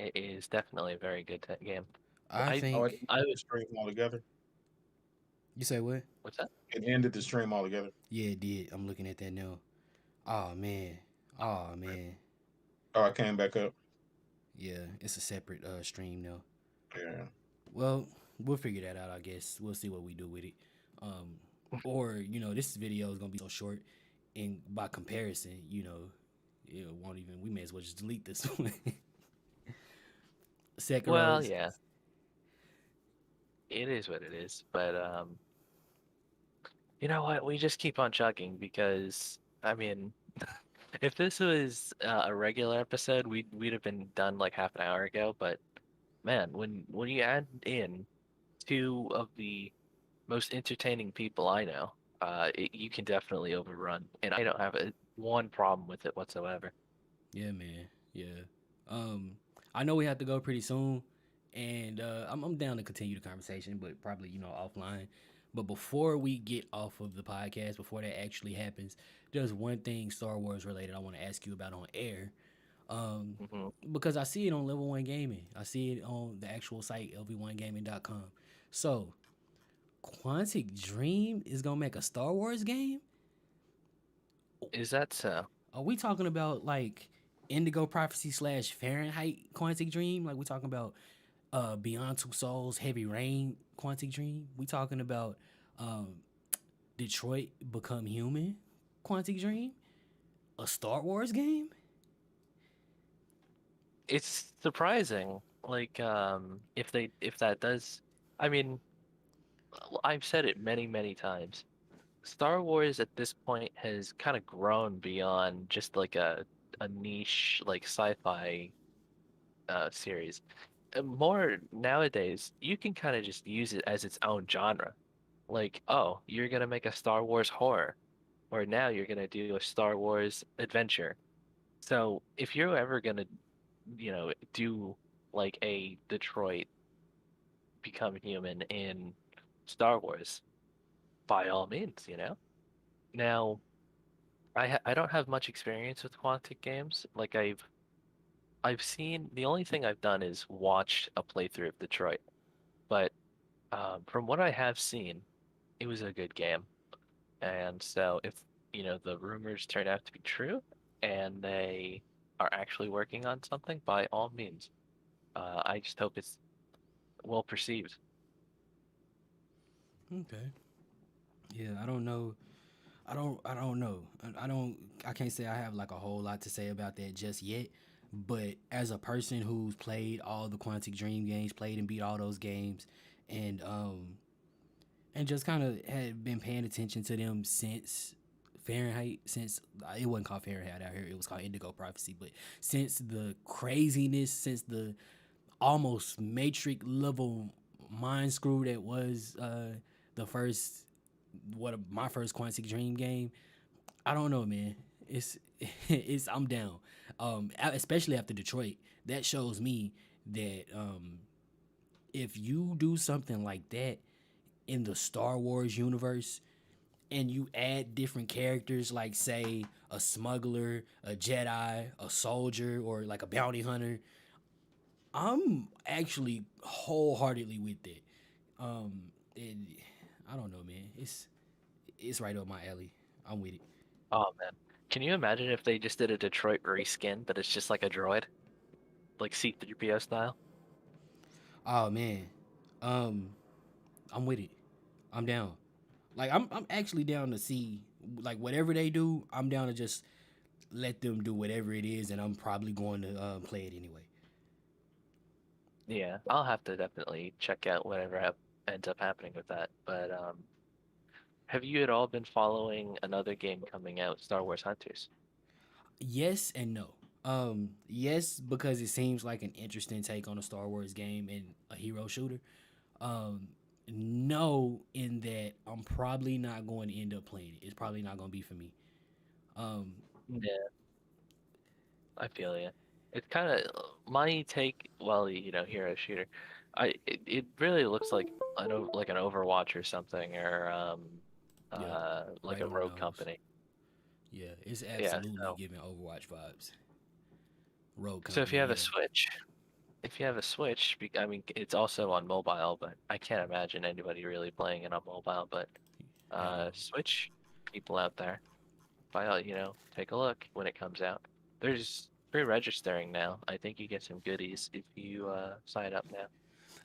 It is definitely a very good game. I I Oh, it think I ended would the stream altogether. you say what? what's that? It ended the stream altogether. Yeah, it did. I'm looking at that now. Oh man. Oh man. Oh, I came back up. Yeah, it's a separate stream now. Yeah. Well, we'll figure that out. I guess we'll see what we do with it. Um, or this video is gonna be so short, and by comparison, it won't even. We may as well just delete this one. Well, Sekiro's. yeah, it is what it is. But you know what? We just keep on chugging because I mean, if this was a regular episode, we'd have been done like half an hour ago. But man, when you add in two of the most entertaining people I know, you can definitely overrun, and I don't have one problem with it whatsoever. Yeah, man. Yeah. Um, I know we have to go pretty soon, and I'm down to continue the conversation, but probably offline. But before we get off of the podcast, before that actually happens, there's one thing Star Wars related I want to ask you about on air. Hmm. Because I see it on Level One Gaming. I see it on the actual site lv1gaming.com. So Quantic Dream is gonna make a Star Wars game. Is that so? Are we talking about like Indigo Prophecy slash Fahrenheit Quantic Dream? Like we talking about Beyond Two Souls, Heavy Rain Quantic Dream? We talking about um, Detroit Become Human Quantic Dream? A Star Wars game? It's surprising. Like, if that does, I mean, I've said it many, many times. Star Wars at this point has kind of grown beyond just like a niche like sci-fi series. More nowadays, you can kind of just use it as its own genre. Like, oh, you're gonna make a Star Wars horror, or now you're gonna do a Star Wars adventure. So if you're ever gonna, do like a Detroit Become Human in Star Wars, by all means, you know. Now, I don't have much experience with Quantic games. Like I've seen the only thing I've done is watch a playthrough of Detroit. But from what I have seen, it was a good game. And so if, the rumors turn out to be true and they are actually working on something, by all means. I just hope it's well perceived. Okay. Yeah, I don't know. I don't know. I can't say I have like a whole lot to say about that just yet. But as a person who's played all the Quantic Dream games, played and beat all those games, and just kind of had been paying attention to them since Fahrenheit, since it wasn't called Fahrenheit out here, it was called Indigo Prophecy. But since the craziness, since the almost Matrix level mind screw that was the first my first Quantic Dream game, I don't know, man. It's it's I'm down. Especially after Detroit, that shows me that if you do something like that in the Star Wars universe and you add different characters like say a smuggler, a Jedi, a soldier, or like a bounty hunter, I'm actually wholeheartedly with it. And I don't know, man. It's right up my alley. I'm with it. Oh man. Can you imagine if they just did a Detroit reskin, but it's just like a droid, like C-3PO style? Oh man, um, I'm with it. I'm down. Like I'm actually down to see like whatever they do. I'm down to just let them do whatever it is, and I'm probably going to play it anyway. Yeah, I'll have to definitely check out whatever ends up happening with that. But have you at all been following another game coming out, Star Wars Hunters? Yes and no. Yes, because it seems like an interesting take on a Star Wars game and a hero shooter. Um, no, in that I'm probably not going to end up playing it. It's probably not going to be for me. Um, Yeah, I feel you. It's kind of my take. Well, hero shooter. It really looks like like an Overwatch or something, or yeah, like right a on the Rogue nose. Company. Yeah, it's Yeah. absolutely So giving Overwatch vibes. Rogue so if Company, you have a yeah. Switch, if you have a Switch, I mean, it's also on mobile, but I can't imagine anybody really playing it on mobile. But at all. Switch people out there, take a look when it comes out. There's pre-registering now. I think you get some goodies if you sign up now.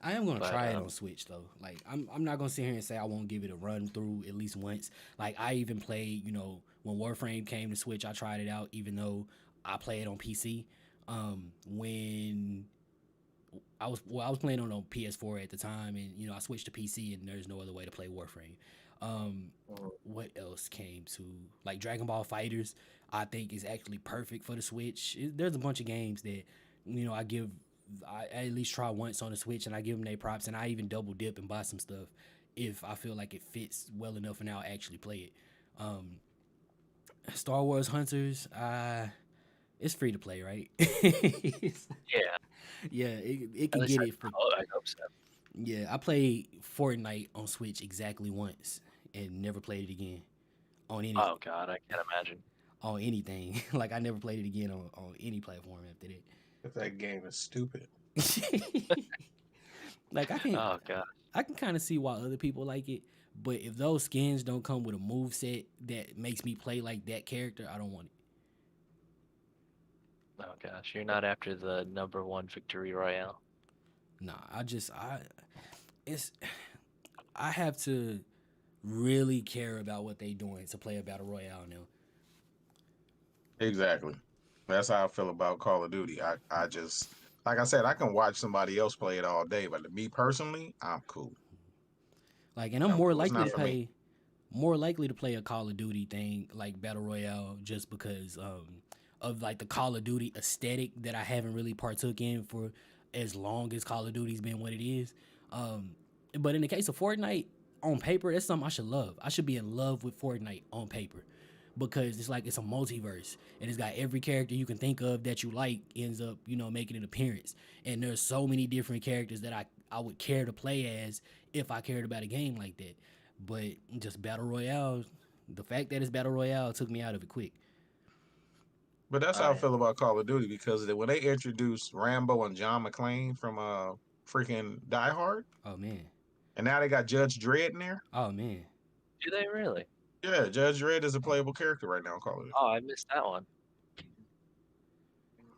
I am gonna But try it on Switch though. Like I'm not gonna sit here and say I won't give it a run through at least once. Like I even played, when Warframe came to Switch, I tried it out even though I play it on PC. When I was playing on PS4 at the time, and I switched to PC, and there's no other way to play Warframe. mm, What else came to like Dragon Ball Fighters? I think is actually perfect for the Switch. There's a bunch of games that I at least try once on the Switch, and I give them their props, and I even double dip and buy some stuff if I feel like it fits well enough, and I'll actually play it. Um, Star Wars Hunters, it's free to play, right? yeah, Yeah, it at can least get it for. I hope so. Yeah, I played Fortnite on Switch exactly once and never played it again on any Oh God, I can't imagine. on anything. Like I never played it again on any platform after But that game is stupid. that. Like Oh God, I can kind of see why other people like it, but if those skins don't come with a move set that makes me play like that character, I don't want it. oh gosh, you're not after the number one victory royale. Nah, it's I have to really care about what they doing to play a battle royale now. Exactly. That's how I feel about Call of Duty. I just like I said, I can watch somebody else play it all day, but to me personally, I'm cool. Like, and I'm I'm more cool. It's likely not to for me. play a Call of Duty thing like battle royale just because of like the Call of Duty aesthetic that I haven't really partook in for as long as Call of Duty's been what it is. Um, but in the case of Fortnite, on paper, that's something I should love. I should be in love with Fortnite on paper because it's like it's a multiverse and it's got every character you can think of that you like ends up making an appearance, and there's so many different characters that I would care to play as if I cared about a game like that. But just battle royale, the fact that it's battle royale took me out of it quick. But that's Oh how I yeah, feel about Call of Duty because when they introduced Rambo and John McClane from freaking Die Hard, Oh man. and now they got Judge Dredd in there. Oh man. do they really? Yeah, Judge Dredd is a playable character right now in Call of Duty. Oh, I missed that one.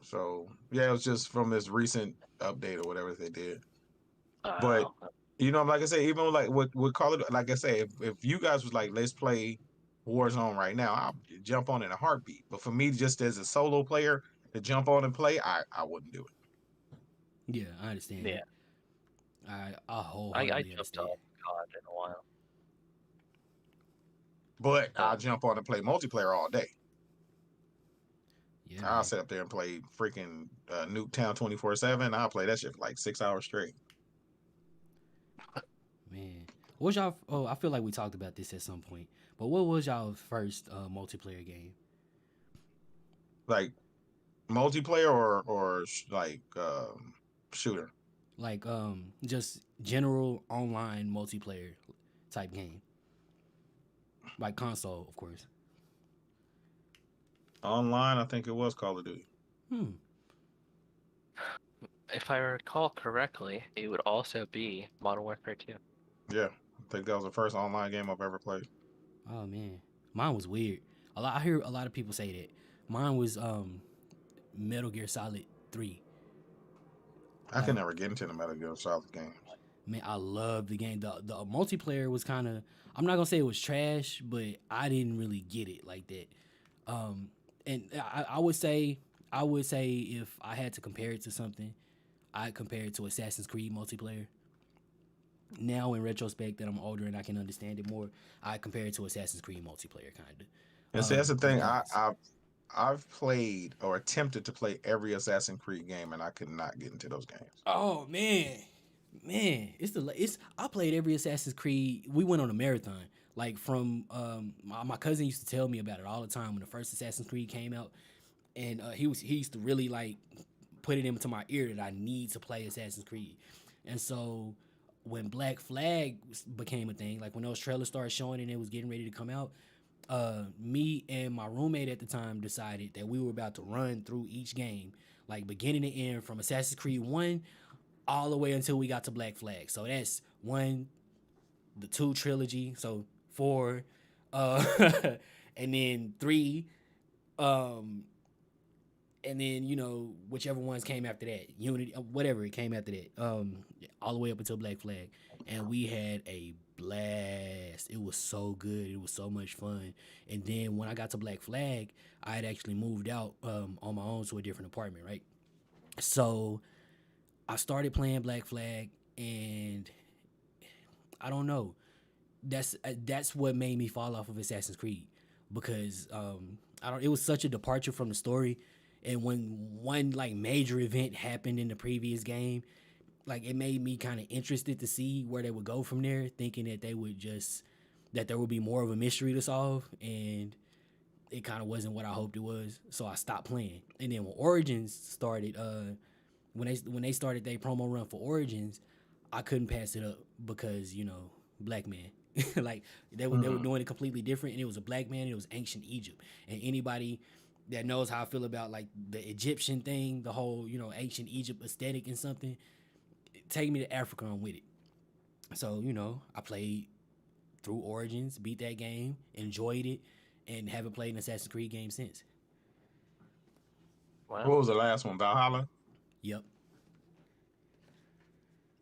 So yeah, it was just from this recent update or whatever they did. But Oh, like I said, even like with Call of Duty, like I say, if you guys was like, let's play Warzone right now, I'll jump on in a heartbeat. But for me, just as a solo player to jump on and play, I wouldn't do it. Yeah, I understand yeah. that. I I wholeheartedly jumped understand. on COD in a while. But Uh, I'll jump on and play multiplayer all day. Yeah, I'll man. sit up there and play freaking Nuketown 24/7. I'll play that shit for like 6 hours straight. Man. What was y'all? Oh, I feel like we talked about this at some point. But what was y'all first multiplayer game? Like multiplayer or like shooter. Like just general online multiplayer type game. Like console, of course. Online, I think it was Call of Duty. Hmm. if I recall correctly, it would also be Modern Warfare 2. Yeah, I think that was the first online game I've ever played. Oh man. Mine was weird. I hear a lot of people say that. Mine was Metal Gear Solid 3. I can Like, never get into the Metal Gear Solid games. man, I love the game. The multiplayer was kind of, I'm not gonna say it was trash, but I didn't really get it like that. Um, and I would say if I had to compare it to something, I'd compare it to Assassin's Creed multiplayer. Now in retrospect that I'm older and I can understand it more, I compare it to Assassin's Creed multiplayer kind And of. see, that's the thing. Because I've played or attempted to play every Assassin's Creed game, and I could not get into those games. oh man, it's I played every Assassin's Creed. We went on a marathon. Like from my cousin used to tell me about it all the time when the first Assassin's Creed came out, and he used to really like put it into my ear that I need to play Assassin's Creed. And so when Black Flag became a thing, like when those trailers started showing and it was getting ready to come out, me and my roommate at the time decided that we were about to run through each game like beginning to end from Assassin's Creed 1 all the way until we got to Black Flag. So that's 1, the 2 trilogy, so 4, uh, and then 3, um, and then whichever ones came after that, Unity, whatever it came after that, all the way up until Black Flag, and we had a blast. It was so good. It was so much fun. And then when I got to Black Flag, I had actually moved out on my own to a different apartment, right? So I started playing Black Flag, and I don't know. That's what made me fall off of Assassin's Creed because I don't. It was such a departure from the story, and when one like major event happened in the previous game, like it made me kind of interested to see where they would go from there, thinking that they would just that there would be more of a mystery to solve, and it kind of wasn't what I hoped it was. So I stopped playing, and then when Origins started, when they started their promo run for Origins, I couldn't pass it up because black man. Like they were Mm-hmm. doing it completely different, and it was a black man. And it was ancient Egypt, and anybody that knows how I feel about like the Egyptian thing, the whole ancient Egypt aesthetic and something, take me to Africa. I'm with it. So I played through Origins, beat that game, enjoyed it, and haven't played an Assassin's Creed game since. Wow. What was the last one? Valhalla. Yep.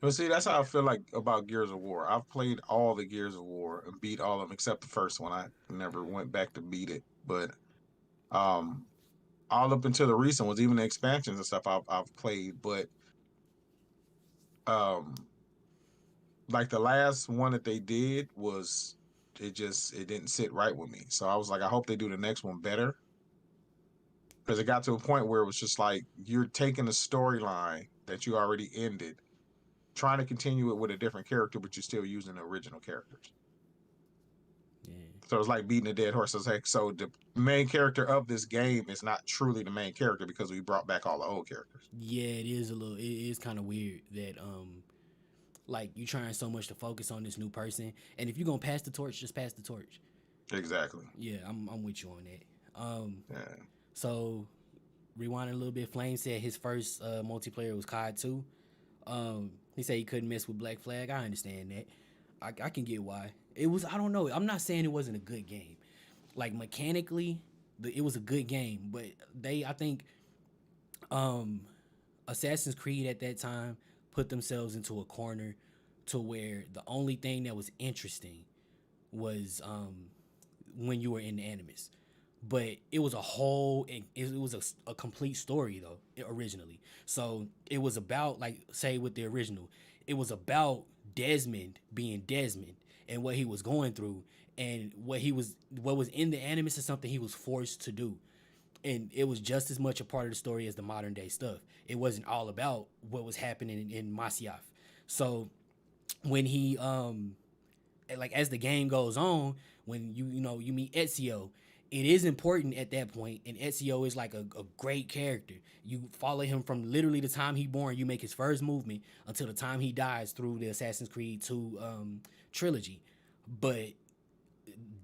But see, that's how I feel like about Gears of War. I've played all the Gears of War and beat all of them except the first one. I never went back to beat it, but um, all up until the recent ones, even the expansions and stuff, I've played. But um, like the last one that they did was it didn't sit right with me. So I was like, I hope they do the next one better because it got to a point where it was just like you're taking a storyline that you already ended, trying to continue it with a different character, but you're still using the original characters. Yeah. So it's like beating a dead horse. It's like, so the main character of this game is not truly the main character because we brought back all the old characters. Yeah, it is a little. It is kind of weird that like you trying so much to focus on this new person, and if you're gonna pass the torch, just pass the torch. Exactly. Yeah, I'm with you on that. Yeah. So rewinding a little bit, Flame said his first multiplayer was COD 2. He said he couldn't mess with Black Flag. I understand that. I can get why. It was. I don't know. I'm not saying it wasn't a good game. Like mechanically, it was a good game, but I think um Assassin's Creed at that time put themselves into a corner to where the only thing that was interesting was when you were in the Animus. But it was a whole, it was a complete story though originally. So it was about like say with the original, it was about Desmond being Desmond and what he was going through and what was in the Animus is something he was forced to do, and it was just as much a part of the story as the modern day stuff. It wasn't all about what was happening in Masyaf. So when he like as the game goes on, when you meet Ezio, it is important at that point, and Ezio is like a great character. You follow him from literally the time he born, you make his first movement until the time he dies through the Assassin's Creed 2 trilogy. But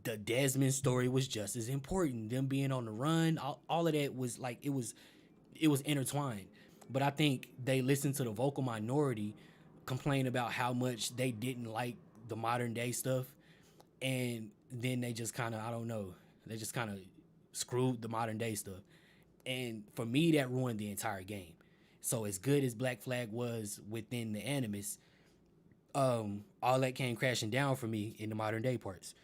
the Desmond story was just as important. Them being on the run, all of that was like it was intertwined. But I think they listened to the vocal minority complain about how much they didn't like the modern day stuff, and then they just kind of I don't know, they just kind of screwed the modern day stuff. And for me, that ruined the entire game. So as good as Black Flag was within the Animus, all that came crashing down for me in the modern day parts.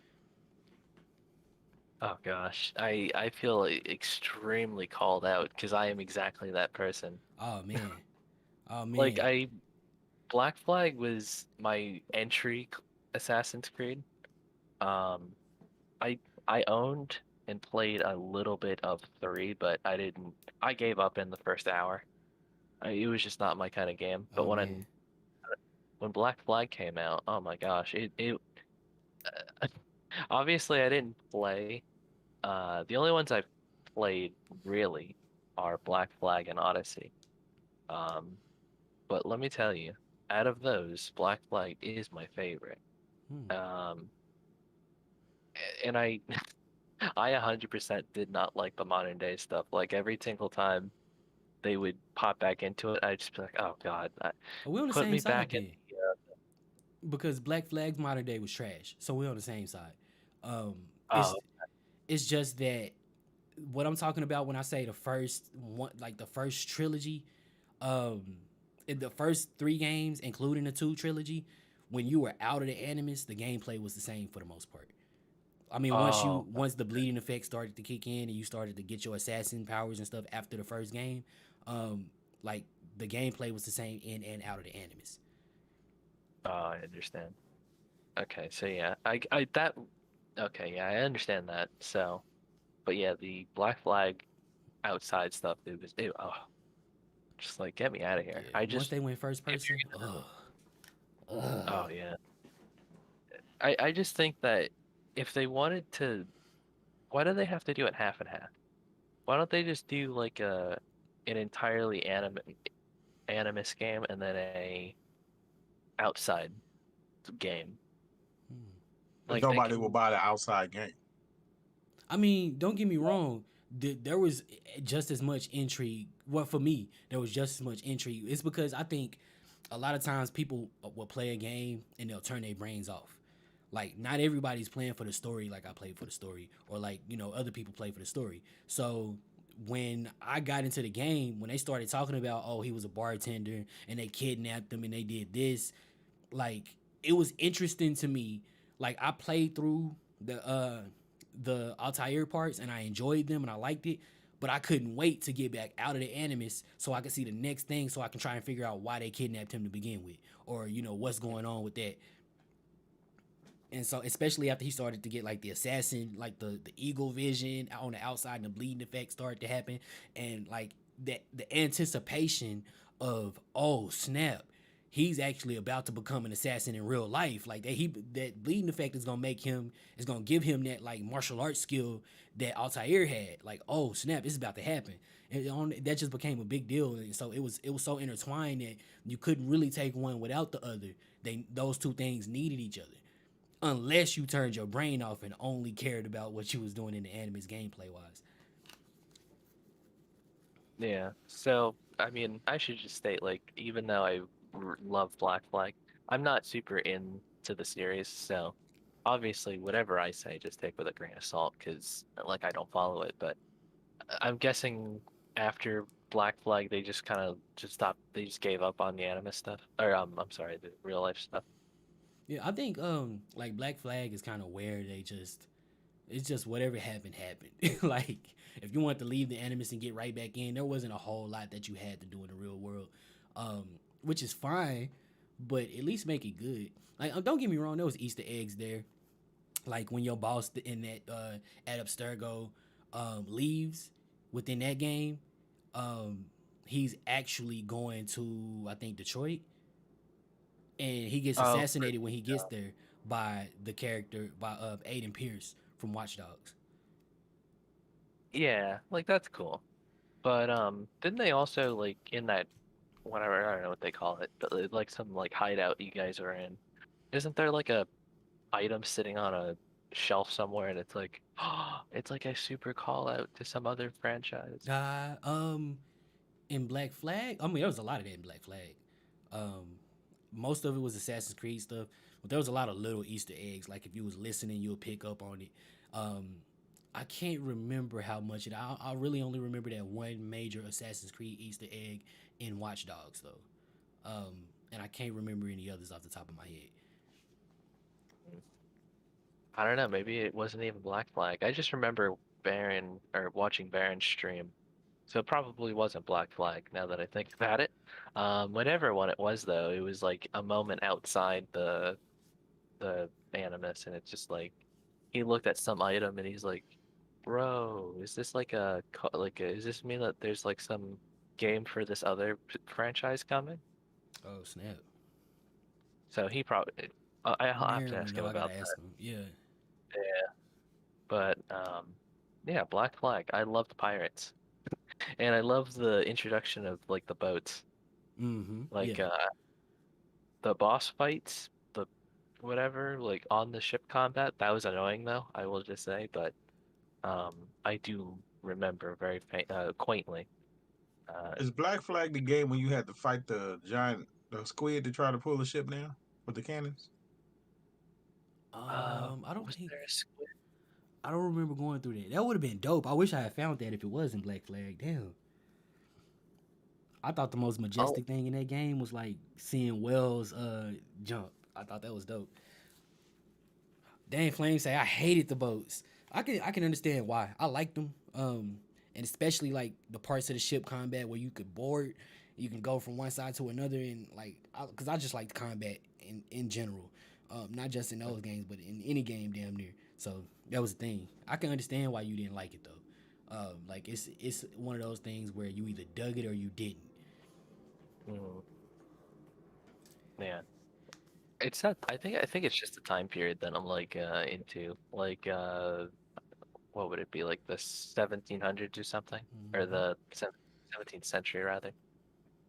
Oh gosh, I feel extremely called out because I am exactly that person. Oh man, oh Like man. Black Flag was my entry Assassin's Creed. Um, I I owned and played a little bit of three, but I didn't. I gave up in the first hour. It was just not my kind of game. But Oh man. when Black Flag came out, oh my gosh, it obviously I didn't play. The only ones I've played really are Black Flag and Odyssey. Um, but let me tell you, out of those, Black Flag is my favorite. Hmm. Um, and I 100% did not like the modern day stuff. Like every single time. they would pop back into it, I'd just be like, oh God, Oh, we on the put same me side back in then, the because Black Flag's modern day was trash. So we're on the same side. Um, oh it's just that what I'm talking about when I say the first one, like the first trilogy, um, in the first three games, including the two trilogy, when you were out of the Animus, the gameplay was the same for the most part. I mean, oh once the bleeding effect started to kick in and you started to get your assassin powers and stuff after the first game, um, like the gameplay was the same in and out of the Animus. I understand. Okay, so yeah, I that okay, yeah, I understand that. So, but yeah, the Black Flag outside stuff, oh, just like get me out of here. Yeah, I once just they went first if person, ugh, ugh. oh yeah, I just think that if they wanted to, why do they have to do it half and half? Why don't they just do like an entirely animus game and then a outside game? Because Like they nobody will can. buy the outside game. I mean, don't get me wrong. There was just as much intrigue. Well, for me, there was just as much intrigue. It's because I think a lot of times people will play a game and they'll turn their brains off. Like, not everybody's playing for the story like I played for the story, or like, other people play for the story. So when I got into the game, when they started talking about, oh, he was a bartender and they kidnapped him and they did this, like, it was interesting to me. Like, I played through the Altair parts and I enjoyed them and I liked it, but I couldn't wait to get back out of the Animus so I could see the next thing, so I can try and figure out why they kidnapped him to begin with, or what's going on with that. And so, especially after he started to get like the assassin, like the eagle vision on the outside, and the bleeding effect started to happen, and like that, the anticipation of, oh snap, he's actually about to become an assassin in real life. Like that bleeding effect is gonna make him, is gonna give him that like martial arts skill that Altair had. Like, oh snap, this is about to happen. And that just became a big deal. And so it was so intertwined that you couldn't really take one without the other. Those two things needed each other, unless you turned your brain off and only cared about what you was doing in the Animus gameplay wise. Yeah. So, I mean, I should just state, like, even though love Black Flag, I'm not super into the series. So, obviously, whatever I say, just take with a grain of salt, because, like, I don't follow it. But I'm guessing after Black Flag, they just kind of just stopped. They just gave up on the anime stuff, or I'm sorry, the real life stuff. Yeah, I think like Black Flag is kind of where they just, it's just whatever happened happened. Like, if you wanted to leave the Animus and get right back in, there wasn't a whole lot that you had to do in the real world, which is fine, but at least make it good. Like, don't get me wrong, there was Easter eggs there. Like when your boss in that at Abstergo leaves within that game, um, he's actually going to, I think, Detroit, and he gets Oh, assassinated when he gets there by the character, by Aiden Pierce from Watch Dogs. yeah, like that's cool. But didn't they also like in that whatever I don't know what they call it, but like some like hideout you guys are in? Isn't there like a item sitting on a shelf somewhere and it's like it's like a super call out to some other franchise. Uh, um, in Black Flag, I mean, there was a lot of that in Black Flag. Um, Most of it was Assassin's Creed stuff, but there was a lot of little Easter eggs. Like if you was listening, you'll pick up on it. Um, I can't remember how much it. I really only remember that one major Assassin's Creed Easter egg in Watch Dogs though, and I can't remember any others off the top of my head. I don't know, maybe it wasn't even Black Flag. I just remember Baron or watching Baron stream. So it probably wasn't Black Flag now that I think about it. Whatever one it was though, it was like a moment outside the Animus and it's just like he looked at some item and he's like, "Bro, is this like is this mean that there's like some game for this other franchise coming?" Oh snap! So he probably I'll have to Now we ask him know. I gotta about ask him. Yeah. that. Yeah, but yeah, Black Flag. I love the pirates. And I love the introduction of like the boats. Mm-hmm. Like Yeah. the boss fights, the whatever, like on the ship combat, that was annoying though, I will just say, but I do remember very quaintly. Uh, Is Black Flag the game when you had to fight the giant the squid to try to pull the ship down with the cannons? I don't was think there a squid? I don't remember going through that. That would have been dope. I wish I had found that if it wasn't Black Flag. Damn. I thought the most Oh, majestic thing in that game was like seeing Wells jump. I thought that was dope. Dang Flame say I hated the boats. I can understand why. I liked them. And especially like the parts of the ship combat where you could board, you can go from one side to another, and like, cause I just like the combat in general, not just in those games, but in any game damn near. So that was the thing. I can understand why you didn't like it though. Like it's one of those things where you either dug it or you didn't. mm, man. It's not. I think it's just the time period that I'm like into. Like what would it be? Like the 1700s or something, or Mm-hmm. the 17th century rather.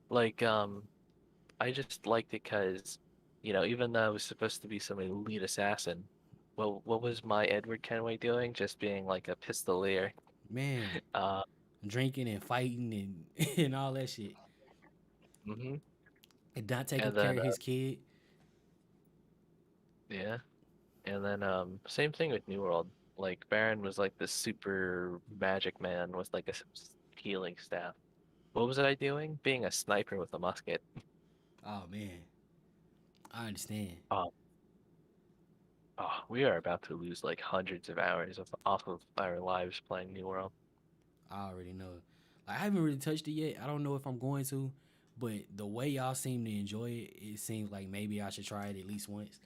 Like I just liked it because, even though I was supposed to be some elite assassin, well, what was my Edward Kenway doing? Just being like a pistolier. Man, Uh, drinking and fighting and and all that shit, hmm and not taking And care then of his kid. yeah, and then same thing with New World. Like Baron was like this super magic man with like a healing staff. What was I doing? Being a sniper with a musket. Oh man, I understand. Oh, oh, we are about to lose like hundreds of hours off of our lives playing New World. I already know. Like, I haven't really touched it yet. I don't know if I'm going to, but the way y'all seem to enjoy it, it seems like maybe I should try it at least once.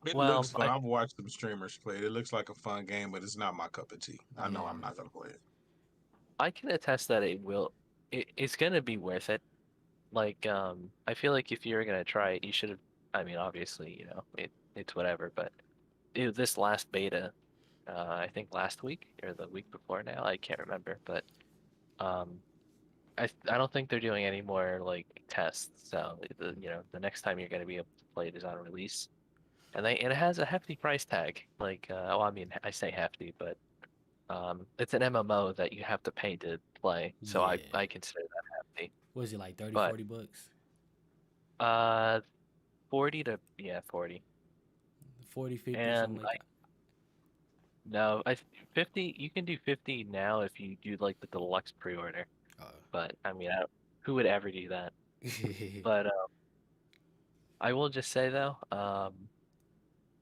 It Well, looks fun. I've watched some streamers play it. It looks like a fun game, but it's not my cup of tea. I know I'm Yeah, not gonna play it. I can attest that it's gonna be worth it. Like, I feel like if you're gonna try it, you should have, I mean, obviously, it's whatever, but this last beta, I think last week or the week before now, I can't remember, but um, I don't think they're doing any more like tests. So the next time you're gonna be able to play it is on release, and it has a hefty price tag. Like, well, I mean, I say hefty, but it's an MMO that you have to pay to play, so I yeah. I consider that hefty. Was it like 30, But 40 bucks? uh, 40 to yeah 40, 40, 50, something and like I that. no I 50. You can do 50 now if you do like the deluxe pre-order. But I mean, who would ever do that? But I will just say though,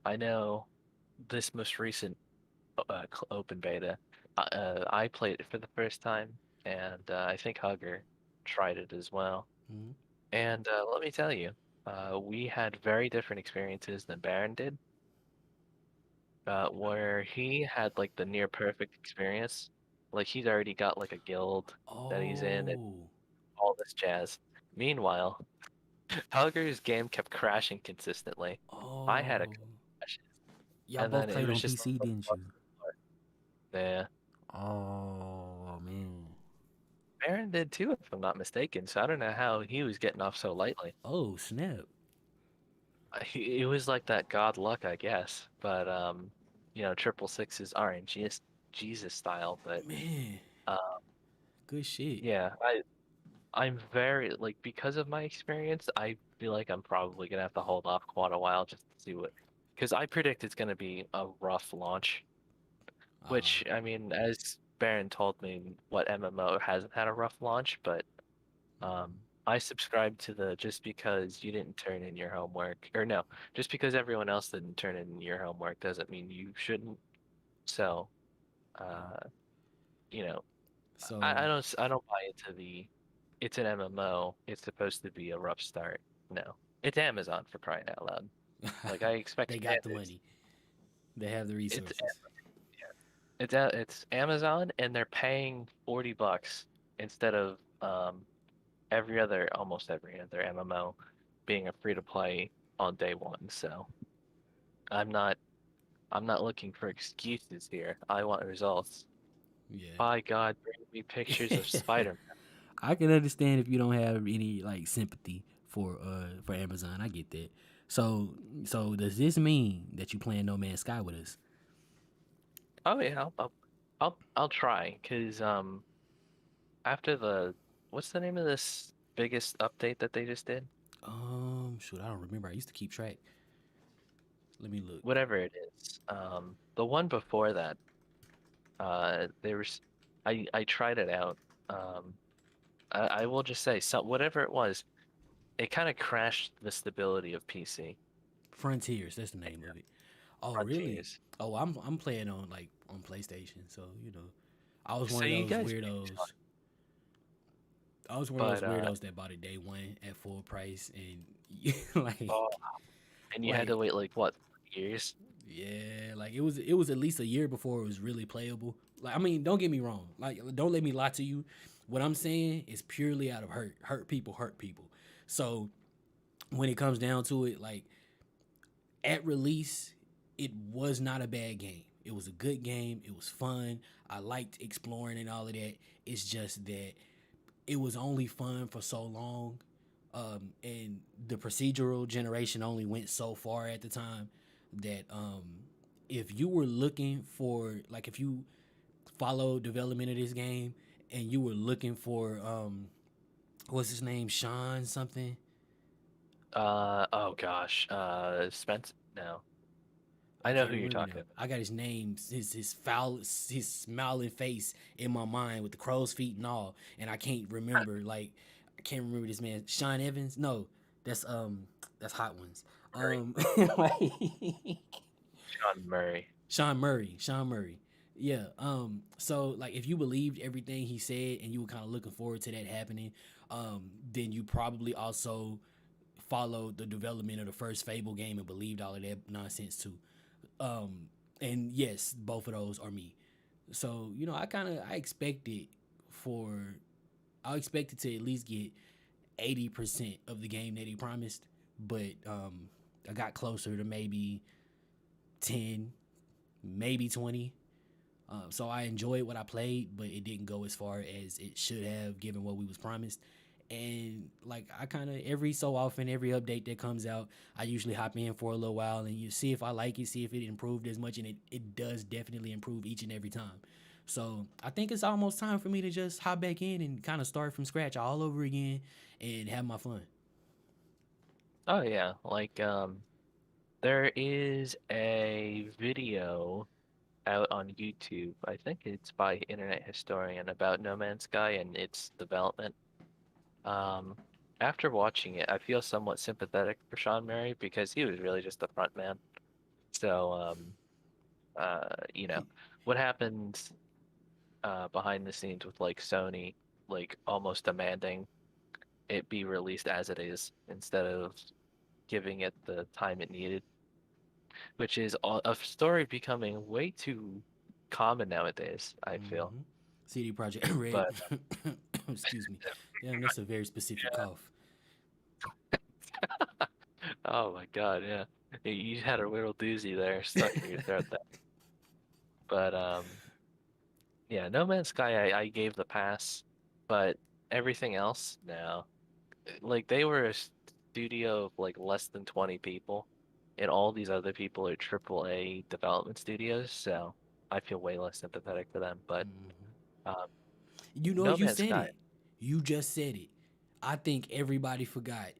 I know this most recent open beta, I played it for the first time, and I think Hugger tried it as well. Mhm. And let me tell you, we had very different experiences than Baron did, where he had like the near perfect experience. Like he's already got like a guild that he's in and Oh, all this jazz. Meanwhile, Hugger's game kept crashing consistently. I had a oh. couple crashes, Y'all and both then it played was on just PC, didn't you? yeah. Oh man. Baron did too, if I'm not mistaken. So I don't know how he was getting off so lightly. Oh snap. It was like that god luck, I guess. But triple sixes aren't Jesus style. But Man, uh, good shit. yeah, I'm very like because of my experience, I feel like I'm probably gonna have to hold off quite a while just to see because I predict it's gonna be a rough launch. Uh, Which I mean, as Baron told me, what MMO hasn't had a rough launch, but I subscribe to the just because you didn't turn in your homework, or no, just because everyone else didn't turn in your homework doesn't mean you shouldn't. So, uh, uh, you know, so I don't buy into it's an MMO. It's supposed to be a rough start. No, it's Amazon for crying out loud. Like I expect they got the standards. money. They have the It's resources. it's Amazon, and they're paying $40 instead of almost every other MMO being a free to play on day one. So I'm not I'm not looking for excuses here. I want results. Yeah. By God, bring me pictures of Spider-Man. I can understand if you don't have any like sympathy for Amazon. I get that. So does this mean that you playing No Man's Sky with us? Oh yeah, I'll try because after the what's the name of this biggest update that they just did? Shoot, I don't remember. I used to keep track. Let me look. Whatever it is. The one before that, there was I tried it out. Um, I will just say, so whatever it was, it kind of crashed the stability of PC Frontiers, that's the name of it. Oh, really? Frontiers. Oh, I'm playing on like on PlayStation, so I was one So of you those guys may be fine, weirdos. I was one of those but weirdos that bought it day one at full price, and like, oh, and you had to like wait like what, years? yeah, like it was at least a year before it was really playable. Like, I mean, don't get me wrong. Like, don't let me lie to you. What I'm saying is purely out of hurt people, hurt people. So when it comes down to it, like at release, it was not a bad game. It was a good game. It was fun. I liked exploring and all of that. It's just that it was only fun for so long. And the procedural generation only went so far at the time that if you were looking for, like, if you followed development of this game and you were looking for, what's his name? Sean something? Oh gosh, Spence? No, I I know can't who you're remember talking now. about. I got his name, his smiling face in my mind with the crow's feet and all, and I can't remember. Like, I can't remember this man, Sean Evans. No, that's Hot Ones. Murray, Like Sean Murray. Sean Murray, Sean Murray. Yeah. So like, if you believed everything he said and you were kind of looking forward to that happening, then you probably also followed the development of the first Fable game and believed all of that nonsense too. Um, and yes, both of those are me. So I expected for I expected to at least get 80% of the game that he promised, but I got closer to maybe 10, maybe 20. So I enjoyed what I played, but it didn't go as far as it should have given what we was promised. And like, I kind of, every so often, every update that comes out, I usually hop in for a little while and you see if I like it, see if it improved as much, and it does definitely improve each and every time. So I think it's almost time for me to just hop back in and kind of start from scratch all over again and have my fun. Oh yeah, like there is a video out on YouTube. I think it's by Internet Historian about No Man's Sky and its development. Um, After watching it, I feel somewhat sympathetic for Sean Murray because he was really just the front man. So, you know, what happens behind the scenes with like Sony, like almost demanding it be released as it is instead of giving it the time it needed, which is a story becoming way too common nowadays, I feel. Mm-hmm. CD Project Red. But Excuse me. Damn, that's a very specific yeah. cough. Oh my God, yeah. You had a little doozy there stuck in your throat there. But yeah, No Man's Sky I gave the pass, but everything else, no. Like they were a studio of like less than 20 people, and all these other people are AAA development studios, so I feel way less sympathetic to them. But um, No You Man's said Sky, it. You just said it. I think everybody forgot.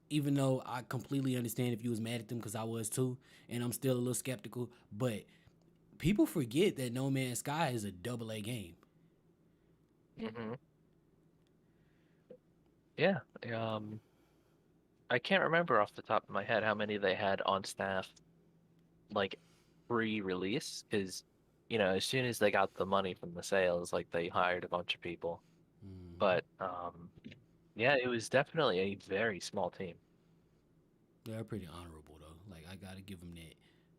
Even though I completely understand if you was mad at them, because I was too, and I'm still a little skeptical. But people forget that No Man's Sky is a double A game. hmm yeah, um, I can't remember off the top of my head how many they had on staff like pre-release, because as soon as they got the money from the sales, like they hired a bunch of people. Mm-hmm. But yeah, it was definitely a very small team. They're pretty honorable though. Like, I gotta give them that.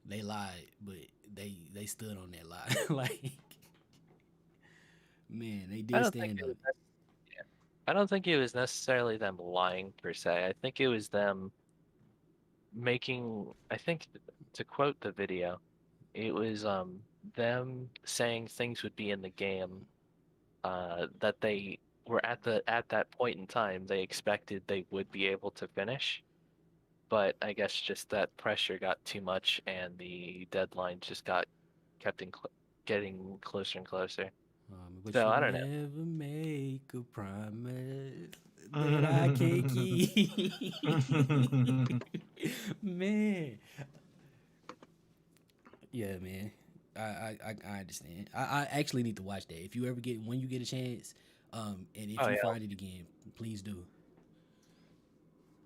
They lied, but they stood on that lie. Like, man, they I did don't think stand it on was it. yeah. I don't think it was necessarily them lying per se. I think it was them making, I think to quote the video, it was them saying things would be in the game that they were at that point in time they expected they would be able to finish. But I guess just that pressure got too much and the deadline just got kept getting closer and closer. But So you I don't know. never make a promise that I can't keep. Man, yeah, man. I understand. I actually need to watch that. If you ever get when you get a chance, and if Oh you yeah, find it again, please do.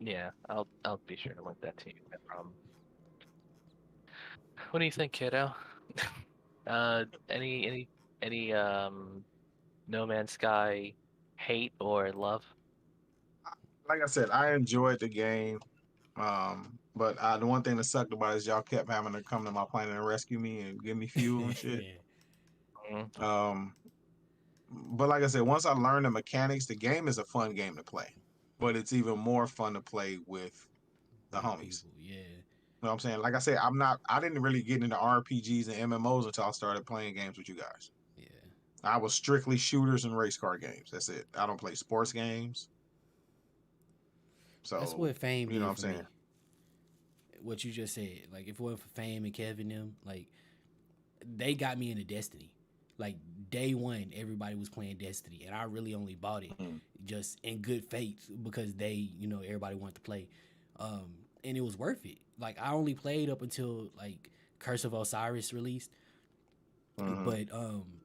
yeah. I'll be sure to link that to you. No problem. What do you think, kiddo? Any No Man's Sky hate or love? Like I said, I enjoyed the game. But the one thing that sucked about it is y'all kept having to come to my planet and rescue me and give me fuel and shit. Yeah, Mm, Um, but like I said, once I learned the mechanics, the game is a fun game to play. But it's even more fun to play with the with homies. people. Yeah, You know what I'm saying? Like I said, I didn't really get into RPGs and MMOs until I started playing games with you guys. yeah. I was strictly shooters and race car games. That's it. I don't play sports games. That's So, what Fame you know what did I'm for saying? me. What you just said, like if it wasn't for Fame and Kevin them, like they got me into Destiny. Like day one, everybody was playing Destiny, and I really only bought it Mm. just in good faith because everybody wanted to play, and it was worth it. Like I only played up until like Curse of Osiris released, Hmm. but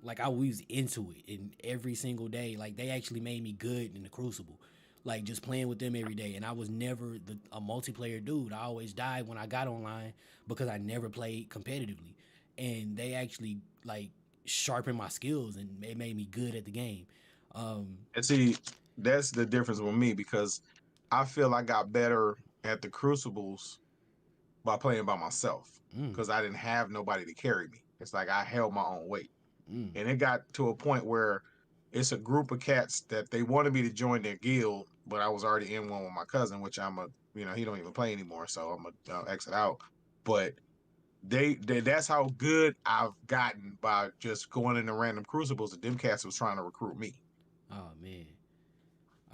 like I was into it, and every single day, like they actually made me good in the Crucible. Like just playing with them every day, and I was never a multiplayer dude. I always died when I got online because I never played competitively, and they actually like sharpened my skills and they made me good at the game. Um, And see, that's the difference with me because I feel I got better at the Crucibles by playing by myself mm, because I didn't have nobody to carry me. It's like I held my own weight. mm, And it got to a point where it's a group of cats that they wanted me to join their guild, but I was already in one with my cousin, which he don't even play anymore, so I'm a exit out. But that's how good I've gotten by just going into random crucibles. And them cats was trying to recruit me, oh man,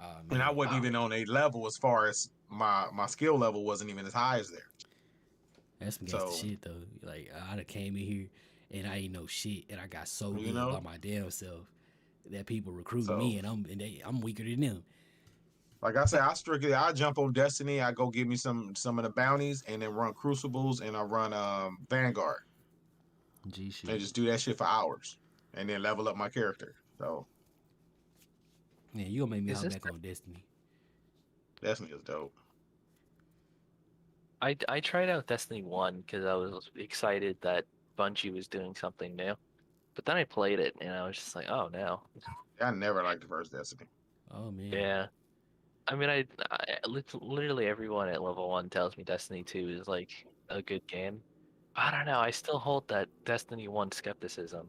oh and I man, wasn't even on a level as far as my skill level wasn't even as high as there. that's some gangster So shit though. Like I done came in here and I ain't know shit, and I got so you good by know, my damn self that people recruiting so me, and I'm weaker than them. like I said, I jump on Destiny. I go get me some of the bounties, and then run Crucibles, and I run Vanguard, G and shit. just do that shit for hours, and then level up my character. So Yeah, you gonna make me is hop this? back on Destiny. Destiny is dope. I tried out Destiny 1 because I was excited that Bungie was doing something new. But then I played it and I was just like, oh no. I never liked the first Destiny. Oh man. Yeah. I mean, literally everyone at level 1 tells me Destiny 2 is like a good game. I don't know. I still hold that Destiny 1 skepticism.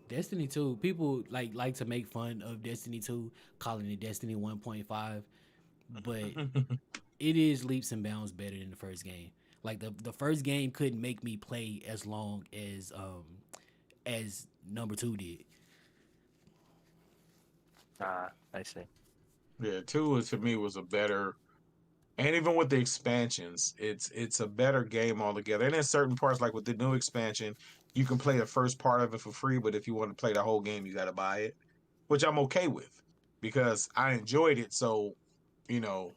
Destiny 2, people like to make fun of Destiny 2, calling it Destiny 1.5, but it is leaps and bounds better than the first game. Like the first game couldn't make me play as long as number 2 did. Ah, I see. Yeah, two to me was a better, and even with the expansions, it's a better game altogether. And in certain parts, like with the new expansion, you can play the first part of it for free, but if you want to play the whole game, you got to buy it, which I'm okay with because I enjoyed it. So, you know,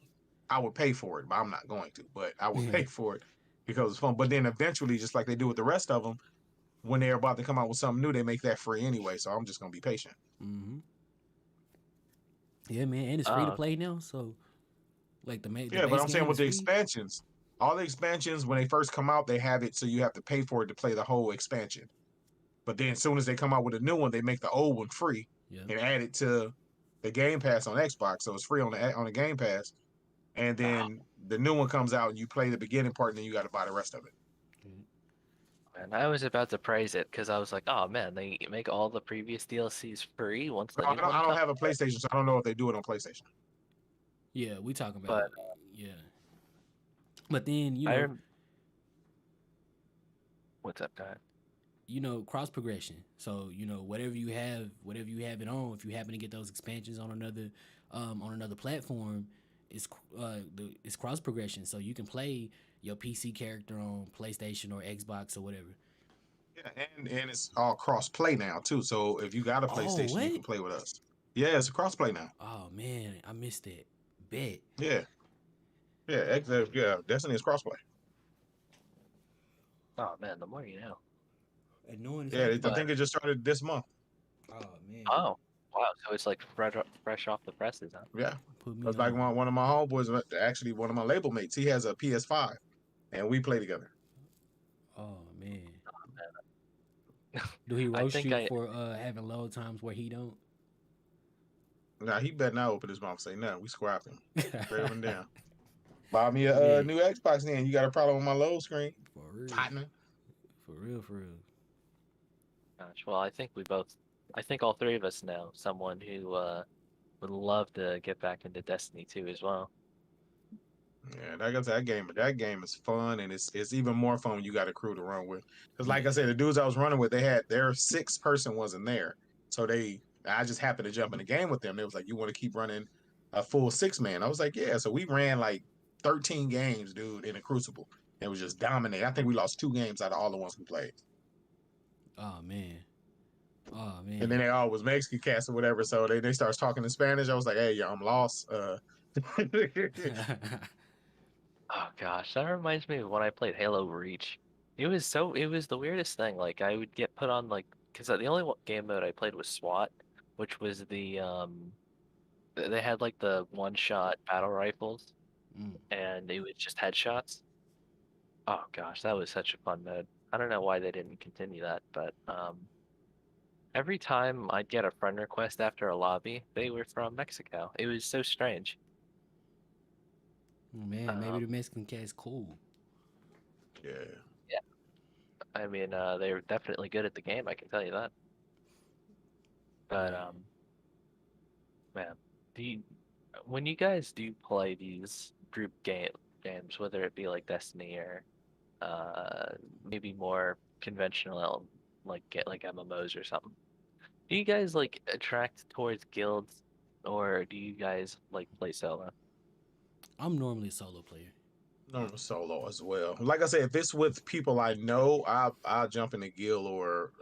I would pay for it, but I'm not going to. But I would pay for it because it's fun. But then eventually, just like they do with the rest of them, when they're about to come out with something new, they make that free anyway. So I'm just gonna be patient. Mm-hmm. Yeah, man, and it's free to Oh, play now. So like the Yeah, but base I'm saying game with is the free. expansions, all the expansions when they first come out, they have it so you have to pay for it to play the whole expansion. But then as soon as they come out with a new one, they make the old one free Yeah. and add it to the Game Pass on Xbox, so it's free on the Game Pass. And oh then the new one comes out and you play the beginning part, and then you got to buy the rest of it. man, I was about to praise it because I was like, oh man, they make all the previous DLCs free once the No, new one I don't comes. have a PlayStation, so I don't know if they do it on PlayStation. Yeah, we talking about But yeah. But then, I rem what's up, guy? cross progression. So, whatever you have it on, if you happen to get those expansions on another platform, it's cross progression. So you can play your PC character on PlayStation or Xbox or whatever. Yeah, and it's all cross play now too. So if you got a Oh, PlayStation, you what? can play with us. Yeah, it's a cross play now. Oh man, I missed that. Bet. Yeah, yeah, yeah. Destiny is cross play. Oh man, the more you know. And knowing is Yeah, half the I But think battle. it just started this month. Oh man, oh wow, so it's like fresh off the presses, huh? Yeah, put me because like on. one of my homeboys, actually one of my label mates, he has a PS5, and we play together. Oh man, do he I roast think you I for having load times where he don't? Now he better not open his mouth and say nothing. We scrapping straight up and down. Buy me a, Man, new Xbox. Then you got a problem with my load screen, for real, partner. for real, for real. gosh, well, I think all three of us know someone who would love to get back into Destiny 2 as well. Yeah, like I said, that game is fun, and it's even more fun when you got a crew to run with. Because like I Yeah. said, the dudes I was running with, they had their sixth person wasn't there, so I just happened to jump in the game with them. They was like, "You want to keep running a full six man?" I was like, "Yeah." So we ran like 13 games, dude, in a Crucible. It was just dominating. I think we lost two games out of all the ones we played. Oh man. Oh And man. then they all was Mexican cast or whatever. So they starts talking in Spanish. I was like, "Hey, yeah, I'm lost." Oh gosh, that reminds me of when I played Halo Reach. It was the weirdest thing. Like I would get put on like because the only game mode I played was SWAT, which was they had like the one shot battle rifles Mm. and it was just headshots. Oh gosh, that was such a fun mode. I don't know why they didn't continue that, but every time I'd get a friend request after a lobby, they were from Mexico. It was so strange. Oh, man, maybe Um, the Mexican cat's cool. Yeah. yeah, I mean, they're definitely good at the game, I can tell you that. But Yeah. man, do you, when you guys do play these games, whether it be like Destiny or maybe more conventional like get like MMOs or something, do you guys like attract towards guilds or do you guys like play solo? I'm normally a solo player. Normal solo as well. Like I said, if it's with people I know, I'll jump in a guild or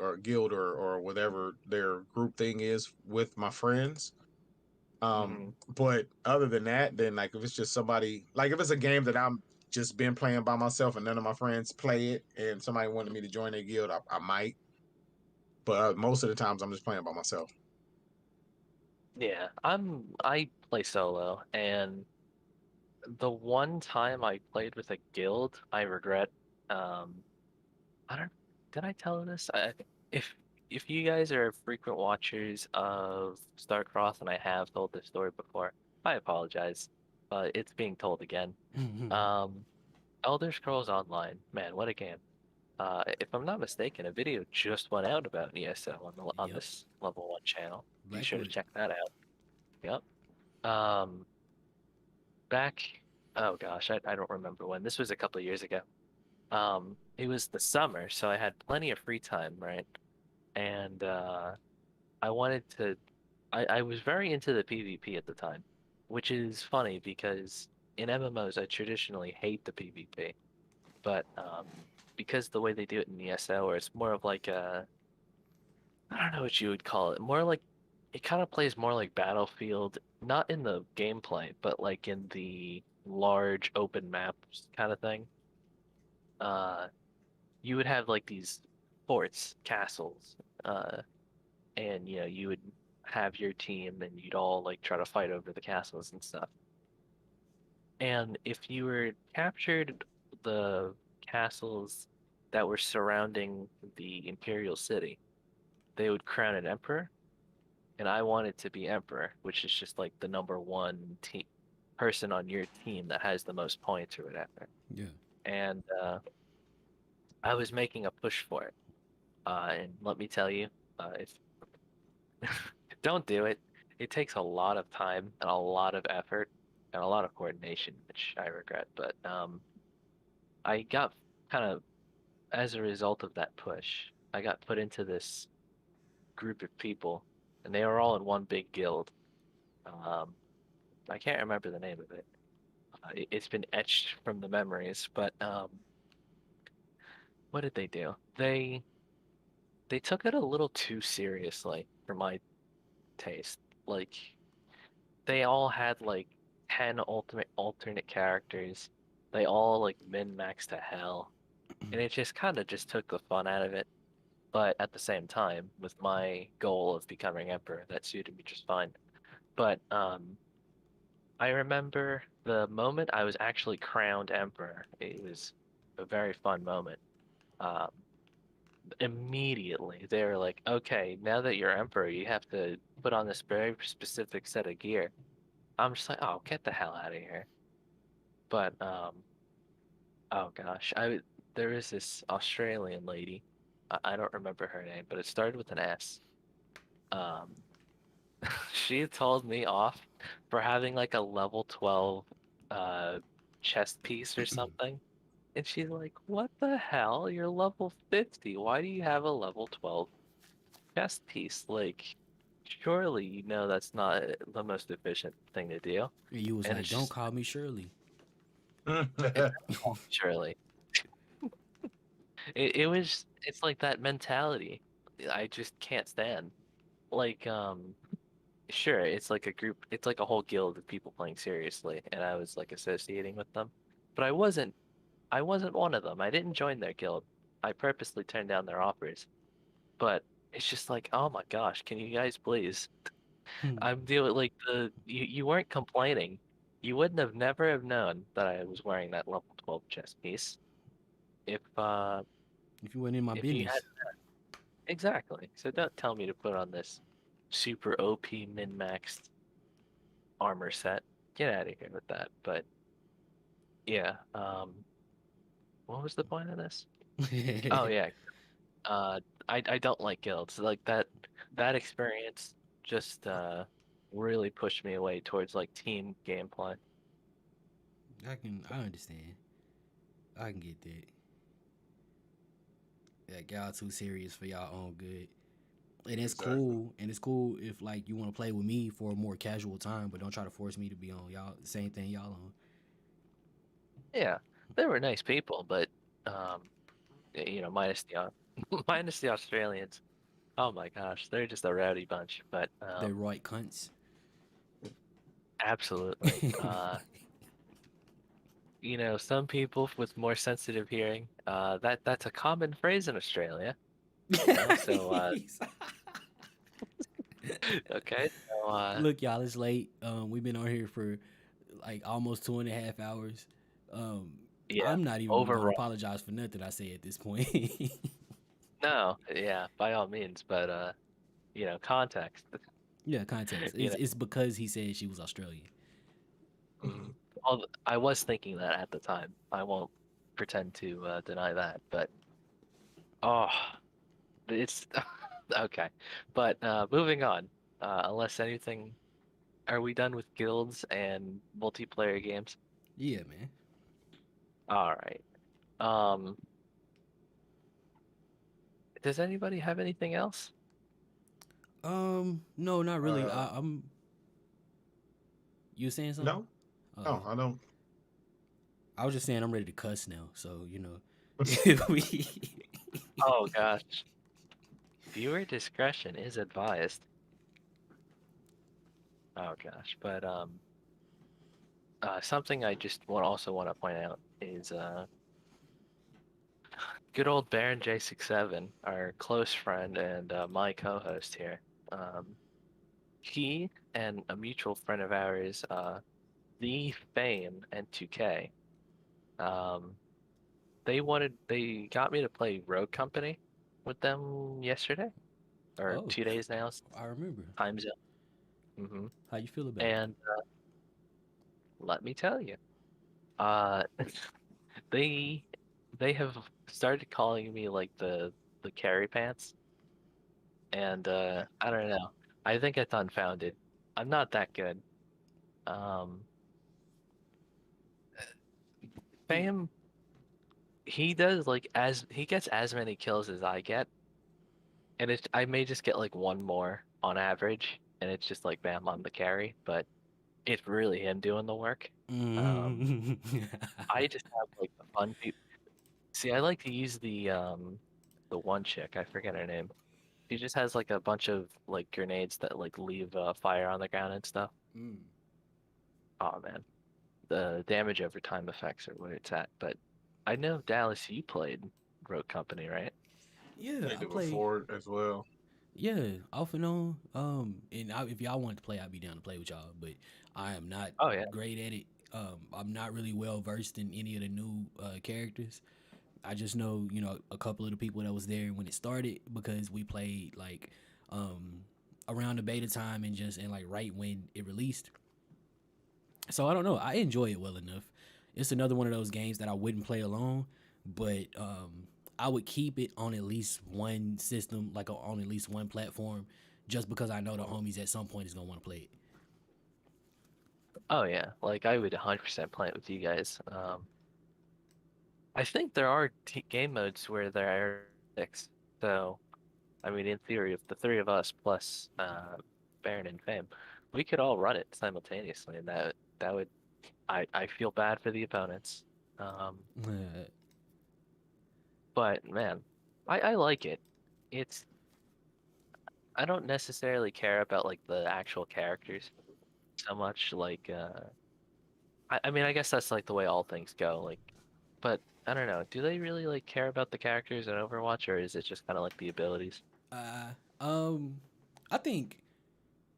whatever their group thing is with my friends. Hmm. But other than that, then like if it's just somebody like if it's a game that I'm just been playing by myself and none of my friends play it and somebody wanted me to join their guild, I might. But most of the times I'm just playing by myself. Yeah, I play solo and the one time I played with a guild, I regret. Um, I don't. Did I tell this? If if you guys are frequent watchers of StarCross, and I have told this story before, I apologize, but it's being told again. Um, Elder Scrolls Online, man, what a game! If I'm not mistaken, a video just went out about ESO on Yep. this level one channel. Be sure to Blackwood. check that out. Yep. Back. Oh gosh, I don't remember when. This was a couple of years ago. It was the summer, so I had plenty of free time, right? And I wanted to I was very into the PvP at the time, which is funny because in MMOs I traditionally hate the PvP, but because the way they do it in ESO, or it's more of like a I don't know what you would call it, more like it kind of plays more like Battlefield, not in the gameplay, but like in the large open maps kind of thing. Uh, you would have like these forts, castles, and you know you would have your team and you'd all like try to fight over the castles and stuff. And if you were captured the castles that were surrounding the imperial city, they would crown an emperor, and I wanted to be emperor, which is just like the number one team person on your team that has the most points or whatever. Yeah. And I was making a push for it. And let me tell you, if don't do it. It takes a lot of time and a lot of effort and a lot of coordination, which I regret. But I got kind of as a result of that push, I got put into this group of people, and they were all in one big guild. Um, I can't remember the name of it. It's been etched from the memories, but what did they do? they took it a little too seriously for my taste. Like they all had like 10 ultimate alternate characters. They all like min-maxed to hell. And it just kind of just took the fun out of it. But at the same time, with my goal of becoming emperor, that suited me just fine. But I remember the moment I was actually crowned emperor. It was a very fun moment. Um, Immediately they were like, "Okay, now that you're emperor, you have to put on this very specific set of gear." I'm just like, "Oh, get the hell out of here!" But oh gosh, there is this Australian lady. I don't remember her name, but it started with an S. Um, she told me off for having like a level 12 uh chest piece or something. And she's like, "What the hell? You're level 50. Why do you have a level 12 chest piece? Like, surely you know that's not the most efficient thing to do." And you was And like, it's "Don't just, call me Shirley." it's surely. It's like that mentality I just can't stand. Like, sure, it's like a group, it's like a whole guild of people playing seriously, and I was like associating with them. But I wasn't one of them. I didn't join their guild. I purposely turned down their offers. But it's just like, oh my gosh, can you guys please? I'm dealing like you weren't complaining. You wouldn't have never have known that I was wearing that level 12 chest piece if If you weren't in my if you had business. exactly. So don't tell me to put on this super OP min-maxed armor set. Get out of here with that. But yeah, what was the point of this? Oh yeah, uh, I don't like guilds. Like that experience just really pushed me away towards like team gameplay. I understand. I can get that. Like y'all too serious for y'all own good. And it's Exactly. cool. And it's cool if like you want to play with me for a more casual time, but don't try to force me to be on y'all same thing y'all on. Yeah, they were nice people, but um, minus the minus the Australians. Oh my gosh, they're just a rowdy bunch. But They right cunts. absolutely. Some people with more sensitive hearing, that's a common phrase in Australia. So okay, so Look, y'all, it's late. We've been on here for like almost 2.5 hours. Um, yeah, I'm not even gonna overall, apologize for nothing I say at this point. no, yeah, by all means, but context, Yeah, context. you know. It's because he said she was Australian. I was thinking that at the time. I won't pretend to deny that, but oh, it's okay. But moving on, unless anything, are we done with guilds and multiplayer games? Yeah, man. All right. Um, does anybody have anything else? No, not really. uh, I'm. You saying something? no, Oh, no, I don't. I was just saying I'm ready to cuss now. So if we. Oh gosh, viewer discretion is advised. Oh gosh, but something I just also want to point out is good old Baron J67, our close friend and my co-host here. Um, he and a mutual friend of ours, the Fame and 2K, um, they got me to play Rogue Company with them yesterday or Oh, 2 days now, I remember. time zone. hmm How you feel about it? And let me tell you, uh, they they have started calling me like the carry pants, and I don't know. I think it's unfounded. I'm not that good. Um, Fam, he does like as he gets as many kills as I get, and I may just get like one more on average, and it's just like bam, I'm the carry, but it's really him doing the work. Um, Mm. I just have like the fun. See, I like to use the one chick. I forget her name. She just has like a bunch of like grenades that like leave fire on the ground and stuff. Mm. Oh man, the damage over time effects are where it's at. But I know Dallas, you played Rogue Company, right? Yeah, Played I it play. before as well. Yeah, off and on. If y'all wanted to play, I'd be down to play with y'all. But I am not Oh yeah. great at it. I'm not really well versed in any of the new characters. I just know, a couple of the people that was there when it started because we played like um, around the beta time and like right when it released. So I don't know. I enjoy it well enough. It's another one of those games that I wouldn't play alone, but I would keep it on at least one system, like on at least one platform, just because I know the homies at some point is gonna want to play it. Oh yeah. Like I would 100% play it with you guys. I think there are t game modes where there are six. So I mean, in theory, if the three of us plus Baron and Fame, we could all run it simultaneously, and that would I feel bad for the opponents. Um, but man, I like it. It's I don't necessarily care about like the actual characters so much. Like I mean, I guess that's like the way all things go. Like, but I don't know. Do they really like care about the characters in Overwatch, or is it just kind of like the abilities? uh, um, I think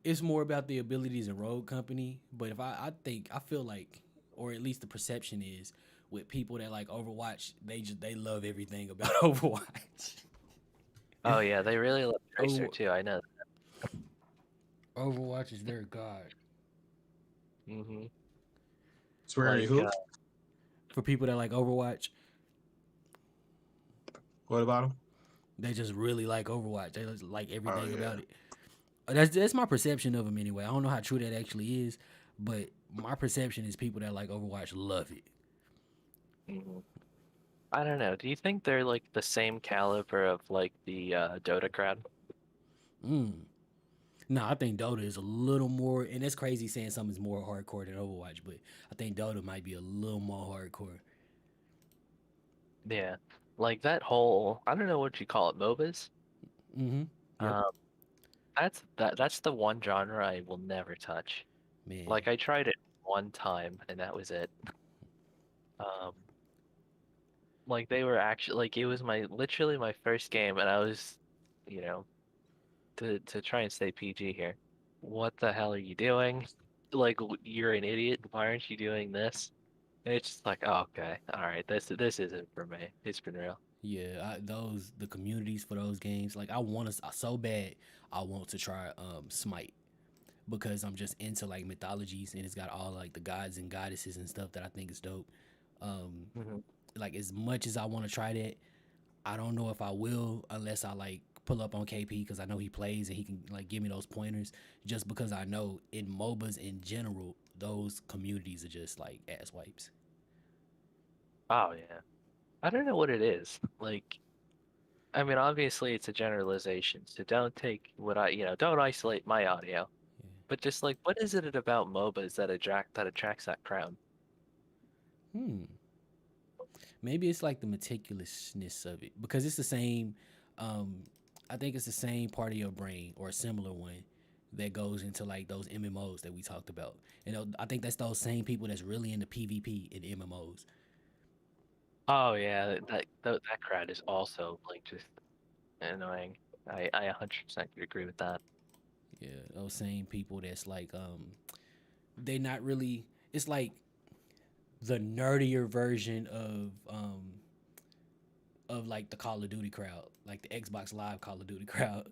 it's more about the abilities in Road Company. But I feel like, or at least the perception is, with people that like Overwatch, they love everything about Overwatch. Oh yeah, they really love Tracer Over, too. I know. Overwatch is their god. Hmm. Swearing Like who? For people that like Overwatch, What about him? they just really like Overwatch. They just like Oh everything yeah. about it. That's my perception of them anyway. I don't know how true that actually is, but my perception is people that like Overwatch love it. mhm. I don't know. Do you think they're like the same caliber of like the Dota crowd? Mm. No, I think Dota is a little more, and it's crazy saying something's more hardcore than Overwatch, but I think Dota might be a little more hardcore. Yeah. Like that whole, I don't know what you call it, MOBAs? Mm-hmm. Yep. Um, that's the one genre I will never touch. Man. Like I tried it one time and that was it. Um, like they were actually like it was my literally my first game and I was, you know, to try and stay PG here. What the hell are you doing? Like you're an idiot. Why aren't you doing this? And it's just like, oh, okay, all right, this isn't for me. It's been real. Yeah, the communities for those games, like I want to so bad. I want to try Smite because I'm just into like mythologies and it's got all like the gods and goddesses and stuff that I think is dope. Um, Hmm. like as much as I want to try that, I don't know if I will unless I like pull up on KP because I know he plays and he can like give me those pointers. Just because I know in MOBAs in general, those communities are just like ass wipes. Oh yeah, I don't know what it is. Like, I mean, obviously it's a generalization, so don't take what don't isolate my audio. But just like, what is it about MOBAs that attracts that crowd? Hmm. Maybe it's like the meticulousness of it because it's the same. Um, I think it's the same part of your brain or a similar one that goes into like those MMOs that we talked about. I think that's those same people that's really into PvP in MMOs. Oh yeah, that crowd is also like just annoying. I 100% agree with that. Yeah, those same people that's like they not really. It's like the nerdier version of like the Call of Duty crowd, like the Xbox Live Call of Duty crowd.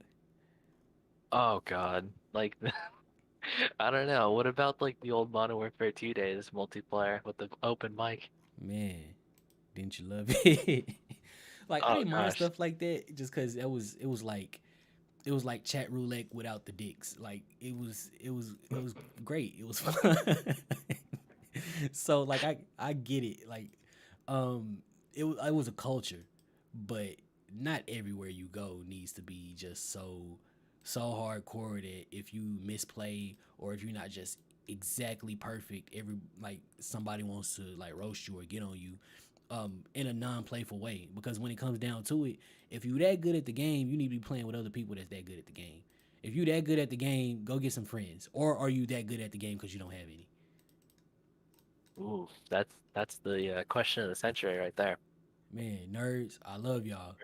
Oh God, like I don't know. What about like the old Modern Warfare 2 days multiplayer with the open mic? Man, didn't you love it? Like I Oh didn't mind gosh. stuff like that just because it was like chat roulette without the dicks. Like it was great. It was fun. So like I get it. Like it was a culture, but not everywhere you go needs to be just so hardcore that if you misplay or if you're not just exactly perfect, every like somebody wants to like roast you or get on you. in a non-playful way. Because when it comes down to it, if you that good at the game, you need to be playing with other people that's that good at the game. If you that good at the game, go get some friends. Or are you that good at the game because you don't have any? Ooh, that's the question of the century right there. Man, nerds, I love y'all,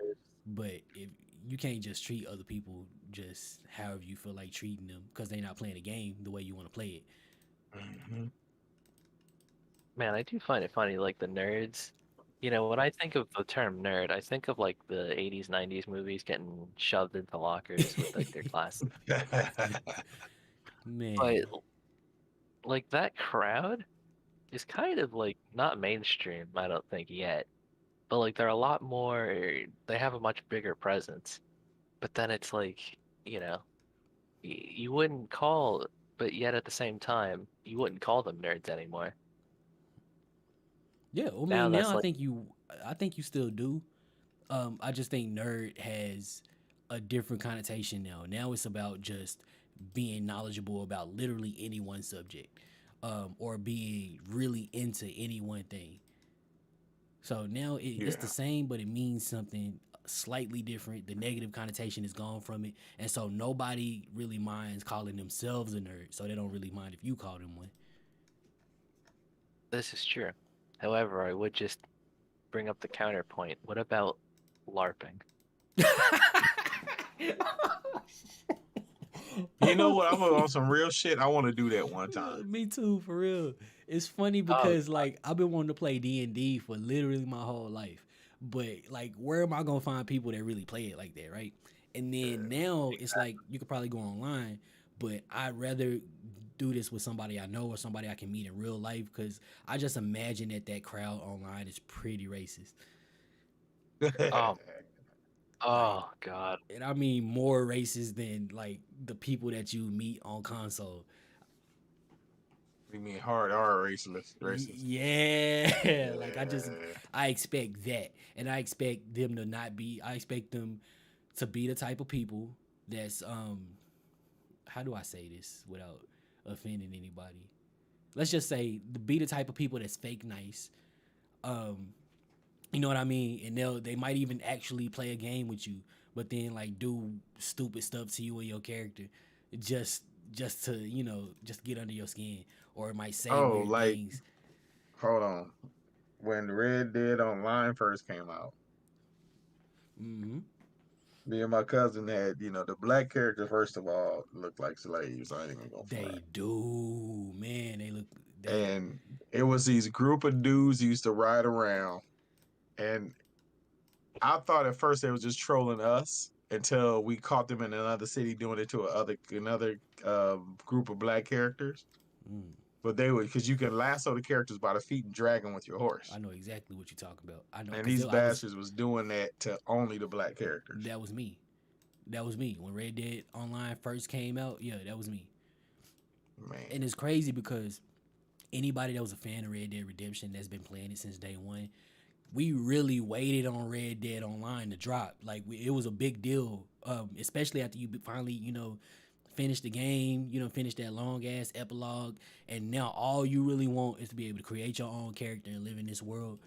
but if you can't just treat other people just however you feel like treating them because they not playing the game the way you want to play it. Hmm. Man, I do find it funny, like the nerds. When I think of the term nerd, I think of like the 80s, 90s movies getting shoved into lockers with like their glasses. But Man, like that crowd is kind of like not mainstream, I don't think yet. But like they're a lot more, they have a much bigger presence. But then it's like, you know, you wouldn't call, but yet at the same time, you wouldn't call them nerds anymore. yeah, I Now mean now that's like, I think you still do. I just think nerd has a different connotation now. Now it's about just being knowledgeable about literally any one subject, or being really into any one thing. So now it's the Yeah. same, but it means something slightly different. The negative connotation is gone from it, and so nobody really minds calling themselves a nerd. So they don't really mind if you call them one. this is true. However, I would just bring up the counterpoint. What about LARPing? You know what? I'm on some real shit. I want to do that one time. Me too, for real. It's funny Oh, because like I've been wanting to play D&D for literally my whole life, but like where am I gonna find people that really play it like that, right? And then now it's like you could probably go online, but I'd rather do this with somebody I know or somebody I can meet in real life because I just imagine that crowd online is pretty racist. oh, Like, oh God. and I mean more racist than like the people that you meet on console. You mean hard R racist? Racist. Yeah, like Yeah. I expect that, and I expect them to not be. I expect them to be the type of people that's how do I say this without offending anybody? Let's just say to be the type of people that's fake nice. Um, you know what I mean? And they might even actually play a game with you, but then like do stupid stuff to you and your character, just just to just get under your skin, or it might say Oh, weird like things. hold on. When Red Dead Online first came out, Mm-hmm. me and my cousin had, the black characters first of all looked like slaves. I ain't even gonna front. They do, man. They look they. And it was these group of dudes who used to ride around, and I thought at first they was just trolling us until we caught them in another city doing it to another group of black characters. Mm, But they would, because you can lasso the characters by the feet and drag them with your horse. I know exactly what you're talking about. I know And because these I was bastards was doing that to only the black characters. that was me. That was me when Red Dead Online first came out. Yeah, that was me. Man. And it's crazy because anybody that was a fan of Red Dead Redemption that's been playing it since day one, we really waited on Red Dead Online to drop. Like it was a big deal, especially after you finally finish the game. Finish that long ass epilogue, and now all you really want is to be able to create your own character and live in this world.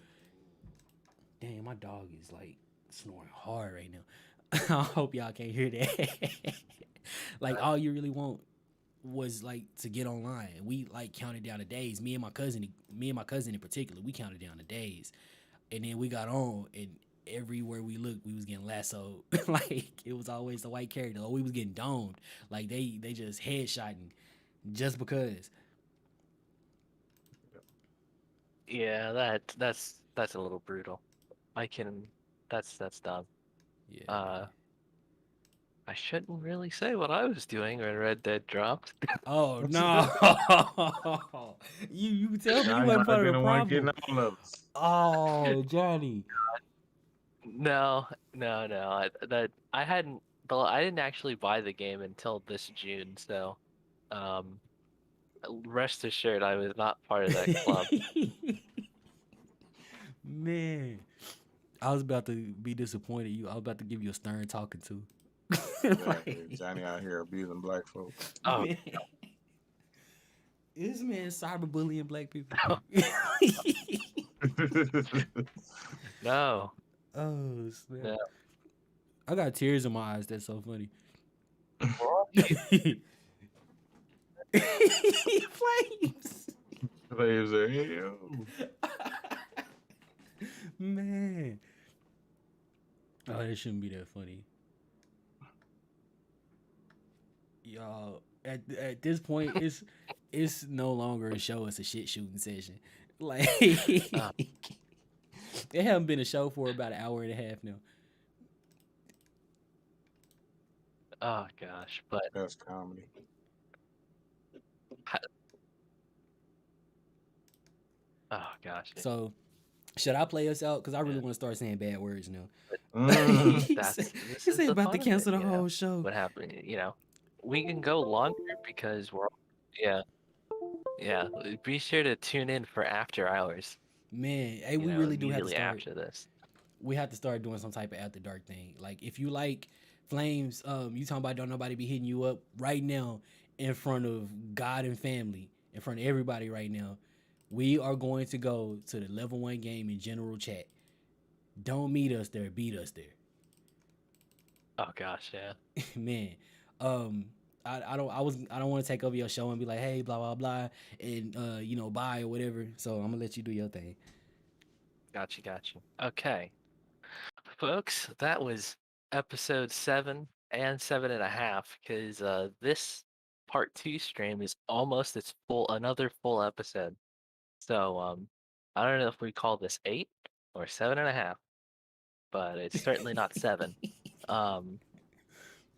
Damn, my dog is like snoring hard right now. I hope y'all can't hear that. Like all you really want was like to get online. We like counted down the days. Me and my cousin in particular, we counted down the days. And then we got on, and everywhere we looked, we was getting lassoed. Like it was always the white character, or we was getting domed. Like they just headshotting just because. Yeah, that's a little brutal. I can, that's dumb. Yeah, Uh, man. I shouldn't really say what I was doing when Red Dead dropped. Oh no! You tell me you Johnny wasn't might have part of been the the one getting problem. all of us. Oh, Johnny. No, no, no. I hadn't. Well, I didn't actually buy the game until this June, so um, rest assured, I was not part of that club. Man, I was about to be disappointed. I was about to give you a stern talking to. Exactly. Like, Johnny out here abusing black folk. Oh, man, this man cyberbullying black people. No, Oh snap! no. I got tears in my eyes. That's so funny. We're all Flames, Players are hell. man. Oh, that shouldn't be that funny, y'all. At this point, it's no longer a show. It's a shit shooting session. Like uh, it haven't been a show for about an hour and a half now. oh gosh, but That's comedy. oh gosh, yeah. So should I play us out? Because I really want to start saying bad words now. Mm. he said, That's this he is said the about to fun of it, cancel the you know. whole show. What happened, you know? We can go longer because we're yeah, yeah. Be sure to tune in for After Hours, Man, hey, you we know, really do have to immediately start. after this. We have to start doing some type of after dark thing. Like if you like Flames, you talking about don't nobody be hitting you up right now in front of God and family, in front of everybody right now. We are going to go to the level one game in general chat. Don't meet us there, beat us there. Oh gosh, yeah. Man. Um I don't want to take over your show and be like, hey, blah blah blah, and bye or whatever. So I'm gonna let you do your thing. Got you, got you. Okay, folks, that was episode 7 and 7.5 because this part two stream is almost its full another full episode. So I don't know if we call this 8 or 7.5, but it's certainly not 7. Um,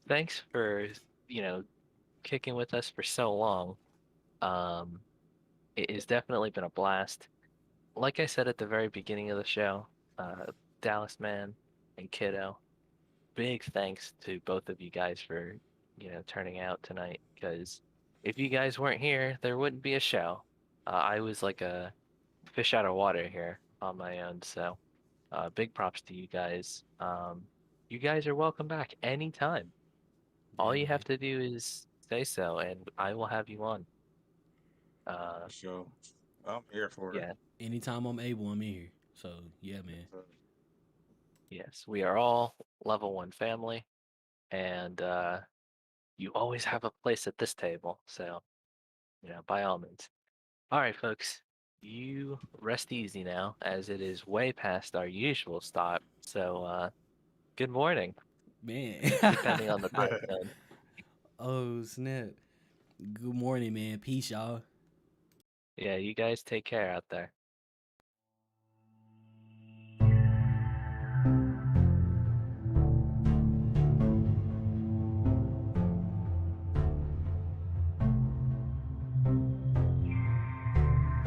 thanks for you know kicking with us for so long. Um, it has definitely been a blast. Like I said at the very beginning of the show, Dallas Man and Kiddo, big thanks to both of you guys for turning out tonight. Because if you guys weren't here, there wouldn't be a show. I was like a fish out of water here on my own. So big props to you guys. You guys are welcome back anytime. Yeah, All you man. have to do is say so, and I will have you on. Uh, For sure. I'm here for it. yeah, Anytime I'm able, I'm in here. So yeah, man. So, yes, we are all level one family, and you always have a place at this table. So, by all means. All right, folks, you rest easy now, as it is way past our usual stop. So, good morning, Man. depending on the time zone. Oh snap. Good morning, man. Peace, y'all. Yeah, you guys take care out there.